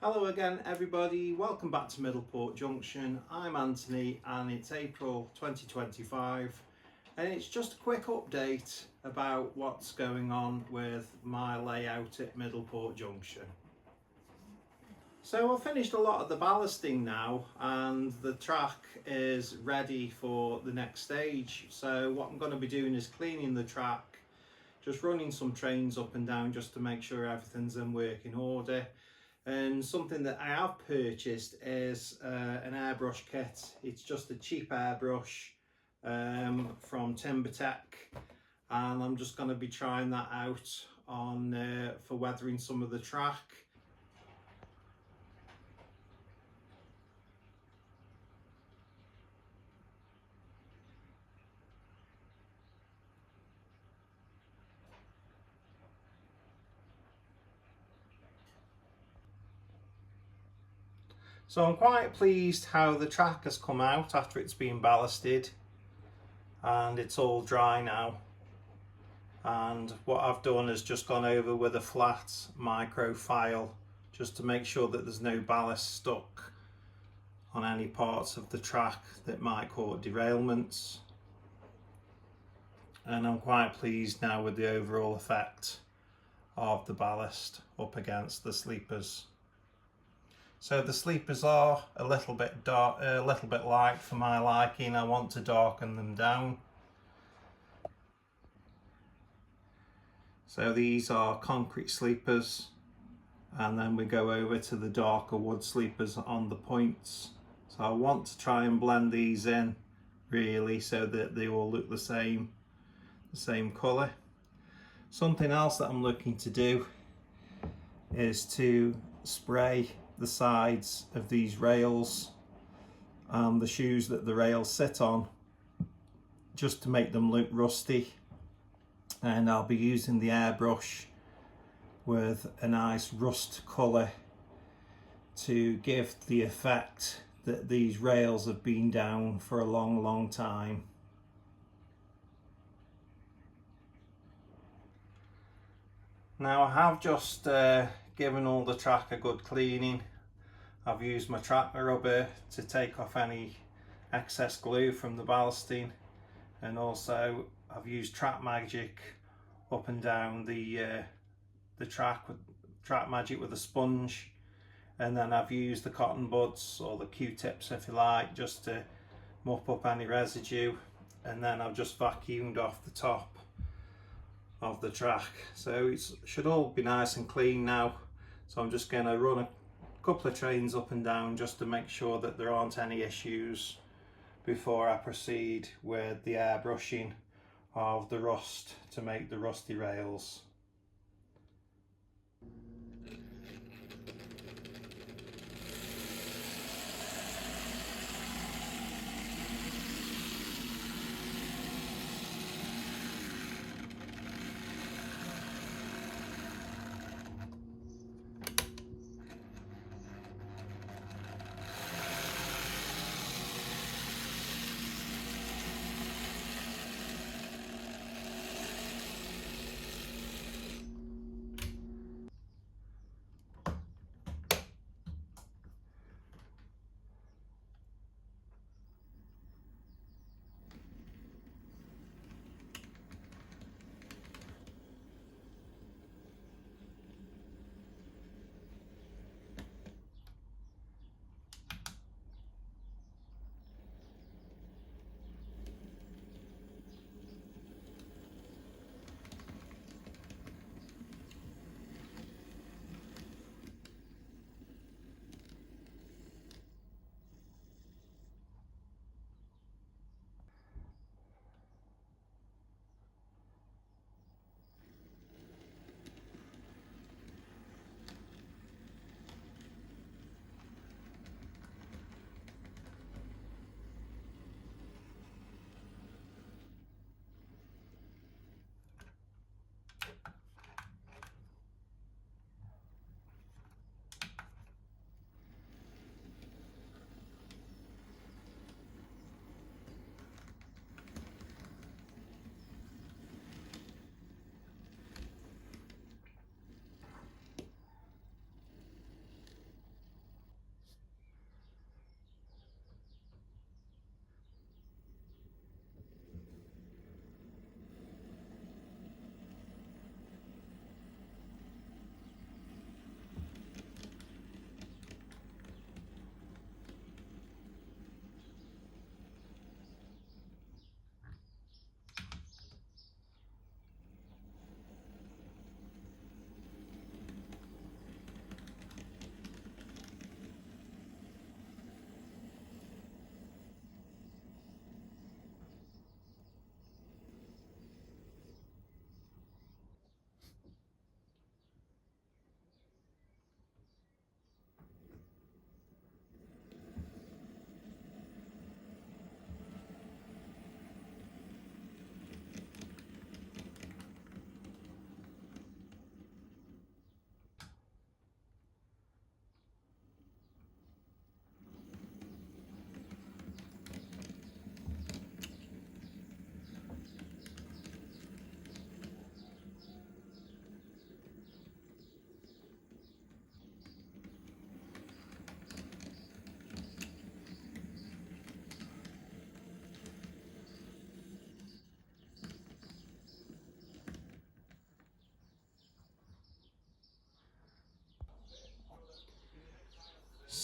Hello again everybody, welcome back to Middleport Junction. I'm Anthony and it's April 2025 and it's just a quick update about what's going on with my layout at Middleport Junction. So I've finished a lot of the ballasting now and the track is ready for the next stage. So what I'm going to be doing is cleaning the track, just running some trains up and down just to make sure everything's in working order. And something that I have purchased is an airbrush kit. It's just a cheap airbrush from TimberTech, and I'm just going to be trying that out on for weathering some of the track. So I'm quite pleased how the track has come out after it's been ballasted, and it's all dry now. And what I've done is just gone over with a flat micro file just to make sure that there's no ballast stuck on any parts of the track that might cause derailments. And I'm quite pleased now with the overall effect of the ballast up against the sleepers. So the sleepers are a little bit dark, a little bit light for my liking. I want to darken them down. So these are concrete sleepers, and then we go over to the darker wood sleepers on the points. So I want to try and blend these in really so that they all look the same colour. Something else that I'm looking to do is to spray the sides of these rails and the shoes that the rails sit on, just to make them look rusty. And I'll be using the airbrush with a nice rust colour to give the effect that these rails have been down for a long time. Now I have just given all the track a good cleaning. I've used my track rubber to take off any excess glue from the ballasting, and also I've used Track Magic up and down the track magic with a sponge, and then I've used the cotton buds or the Q-tips if you like, just to mop up any residue, and then I've just vacuumed off the top of the track. So it should all be nice and clean now. So I'm just going to run a couple of trains up and down just to make sure that there aren't any issues before I proceed with the airbrushing of the rust to make the rusty rails.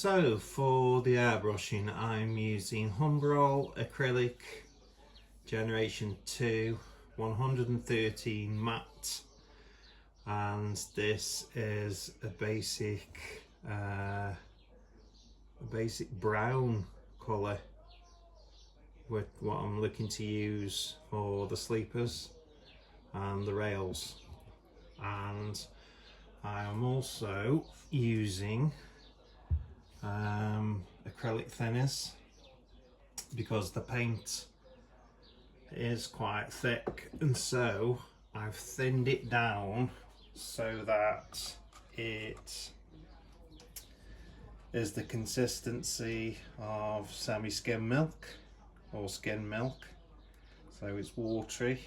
So for the airbrushing, I'm using Humbrol acrylic generation 2 113 matte, and this is a basic brown colour with what I'm looking to use for the sleepers and the rails. And I am also using acrylic thinners because the paint is quite thick, and so I've thinned it down so that it is the consistency of semi-skim milk or skim milk, so it's watery.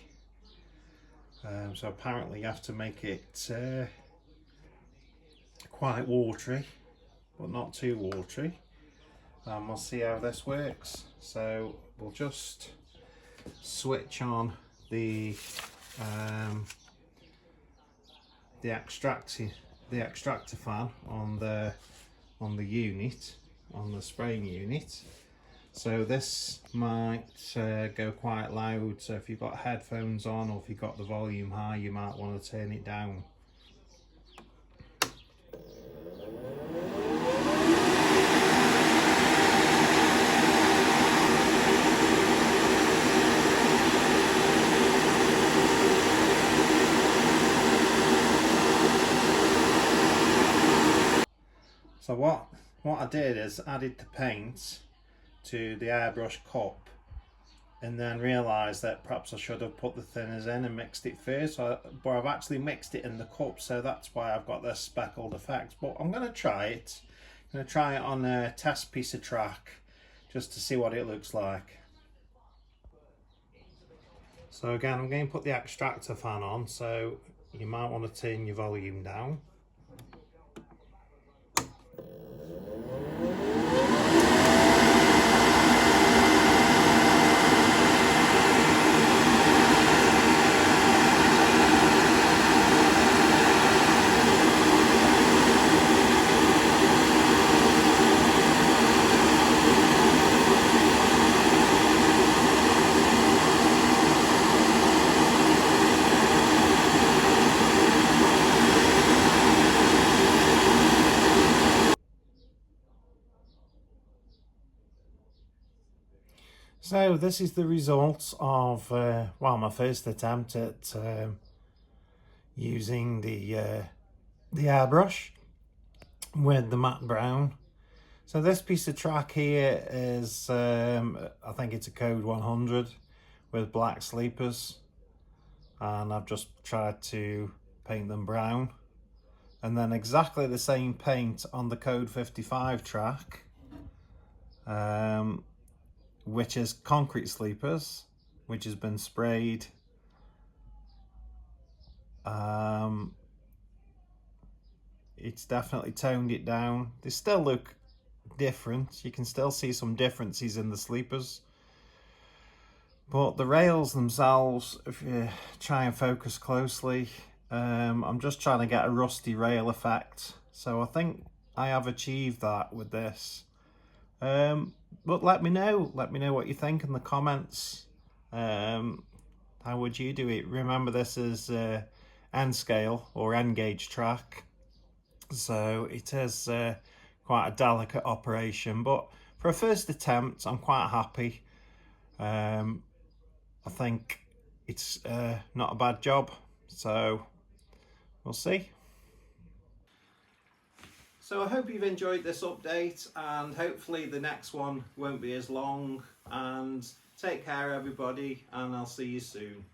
So apparently you have to make it quite watery but not too watery, and we'll see how this works. So we'll just switch on the extractor fan on the unit, on the spraying unit. So this might go quite loud, so if you've got headphones on or if you've got the volume high, you might want to turn it down. So what I did is added the paint to the airbrush cup, and then realised that perhaps I should have put the thinners in and mixed it first, but I've actually mixed it in the cup, so that's why I've got this speckled effect. But I'm going to try it. I'm going to try it on a test piece of track just to see what it looks like. So again, I'm going to put the extractor fan on, so you might want to turn your volume down. So this is the result of my first attempt at using the airbrush with the matte brown. So this piece of track here is I think it's a Code 100 with black sleepers, and I've just tried to paint them brown, and then exactly the same paint on the Code 55 track, which is concrete sleepers, which has been sprayed. It's definitely toned it down. They still look different. You can still see some differences in the sleepers, but the rails themselves, if you try and focus closely, I'm just trying to get a rusty rail effect. So I think I have achieved that with this. But let me know what you think in the comments. How would you do it? Remember, this is N scale or N gauge track, so it is quite a delicate operation, but for a first attempt I'm quite happy. I think it's not a bad job, so we'll see. So I hope you've enjoyed this update, and hopefully the next one won't be as long, and take care everybody, and I'll see you soon.